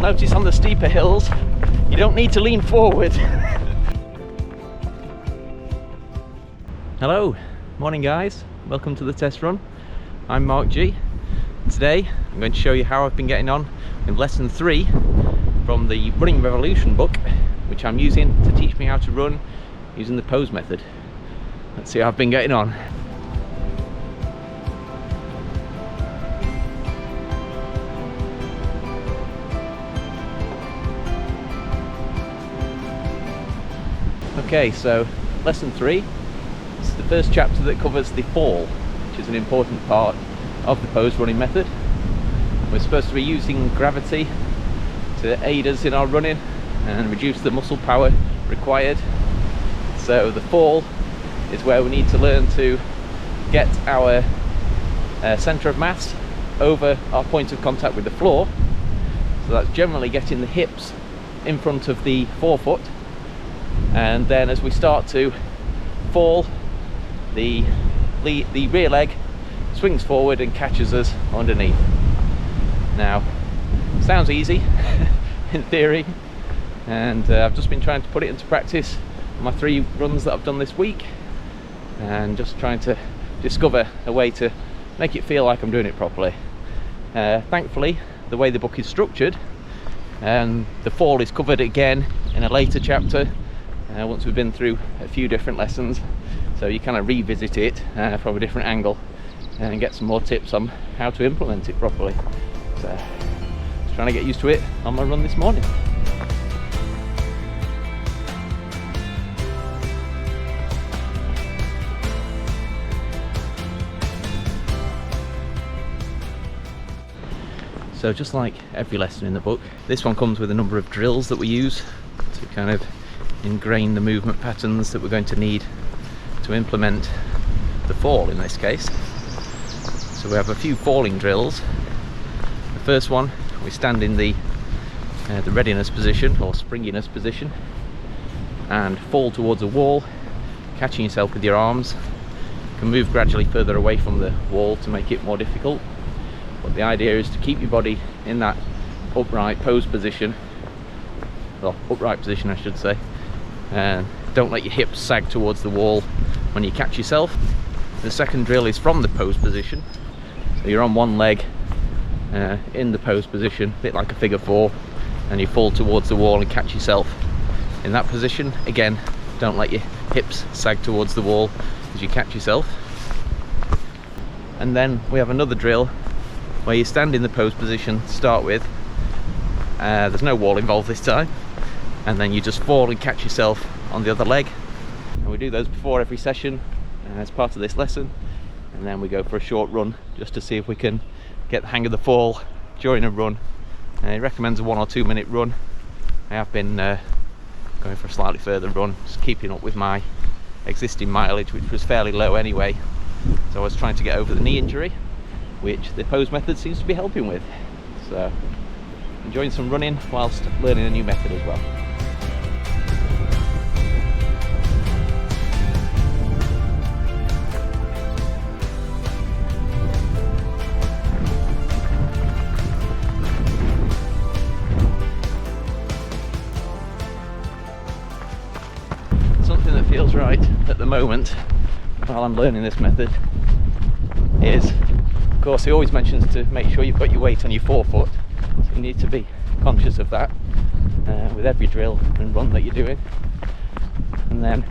notice on the steeper hills, you don't need to lean forward. Hello, morning guys, welcome to the test run. I'm Mark G. Today I'm going to show you how I've been getting on with lesson 3 from the Running Revolution book, which I'm using to teach me how to run using the pose method. Let's see how I've been getting on. Okay, so lesson 3 is the first chapter that covers the fall, which is an important part of the pose running method. We're supposed to be using gravity to aid us in our running and reduce the muscle power required. So the fall is where we need to learn to get our centre of mass over our point of contact with the floor. So that's generally getting the hips in front of the forefoot, and then as we start to fall, the rear leg swings forward and catches us underneath. Now, sounds easy in theory, and I've just been trying to put it into practice on my 3 runs that I've done this week, and just trying to discover a way to make it feel like I'm doing it properly. Thankfully, the way the book is structured, the fall is covered again in a later chapter once we've been through a few different lessons, so you kind of revisit it from a different angle and get some more tips on how to implement it properly. So just trying to get used to it on my run this morning. So just like every lesson in the book, this one comes with a number of drills that we use to kind of ingrain the movement patterns that we're going to need to implement the fall in this case. So we have a few falling drills. The first one, we stand in the readiness position or springiness position and fall towards a wall, catching yourself with your arms. You can move gradually further away from the wall to make it more difficult, but the idea is to keep your body in that upright pose position, well, upright position I should say, and don't let your hips sag towards the wall when you catch yourself. The second drill is from the pose position, so you're on one leg in the pose position, a bit like a figure 4, and you fall towards the wall and catch yourself in that position. Again, don't let your hips sag towards the wall as you catch yourself. And then we have another drill where you stand in the pose position to start with. There's no wall involved this time, and then you just fall and catch yourself on the other leg. And we do those before every session as part of this lesson, and then we go for a short run just to see if we can get the hang of the fall during a run. It recommends a 1 or 2 minute run. I have been going for a slightly further run, just keeping up with my existing mileage, which was fairly low anyway, so I was trying to get over the knee injury, which the pose method seems to be helping with. So enjoying some running whilst learning a new method as well. Something that feels right at the moment while I'm learning this method is, of course, he always mentions to make sure you've got your weight on your forefoot, so you need to be conscious of that with every drill and run that you're doing. And then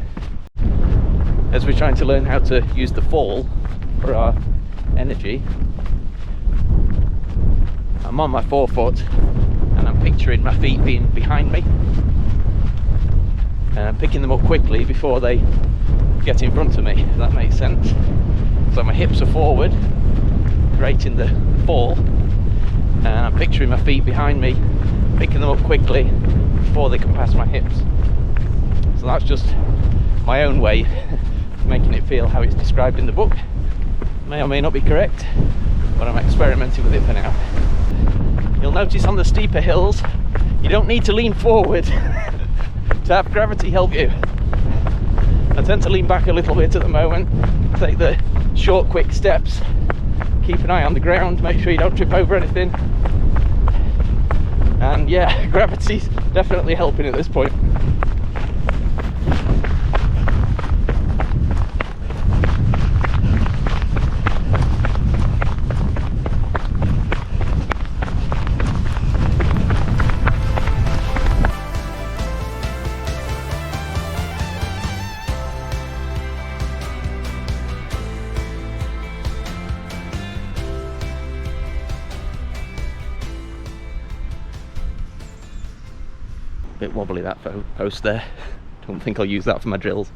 as we're trying to learn how to use the fall for our energy, I'm on my forefoot and I'm picturing my feet being behind me, and I'm picking them up quickly before they get in front of me, if that makes sense. So my hips are forward, creating the fall, and I'm picturing my feet behind me, picking them up quickly before they can pass my hips. So that's just my own way of making it feel how it's described in the book. May or may not be correct, but I'm experimenting with it for now. You'll notice on the steeper hills, you don't need to lean forward to have gravity help you. I tend to lean back a little bit at the moment, take the short quick steps, keep an eye on the ground, make sure you don't trip over anything, And yeah, gravity's definitely helping at this point. Bit wobbly that post there. Don't think I'll use that for my drills.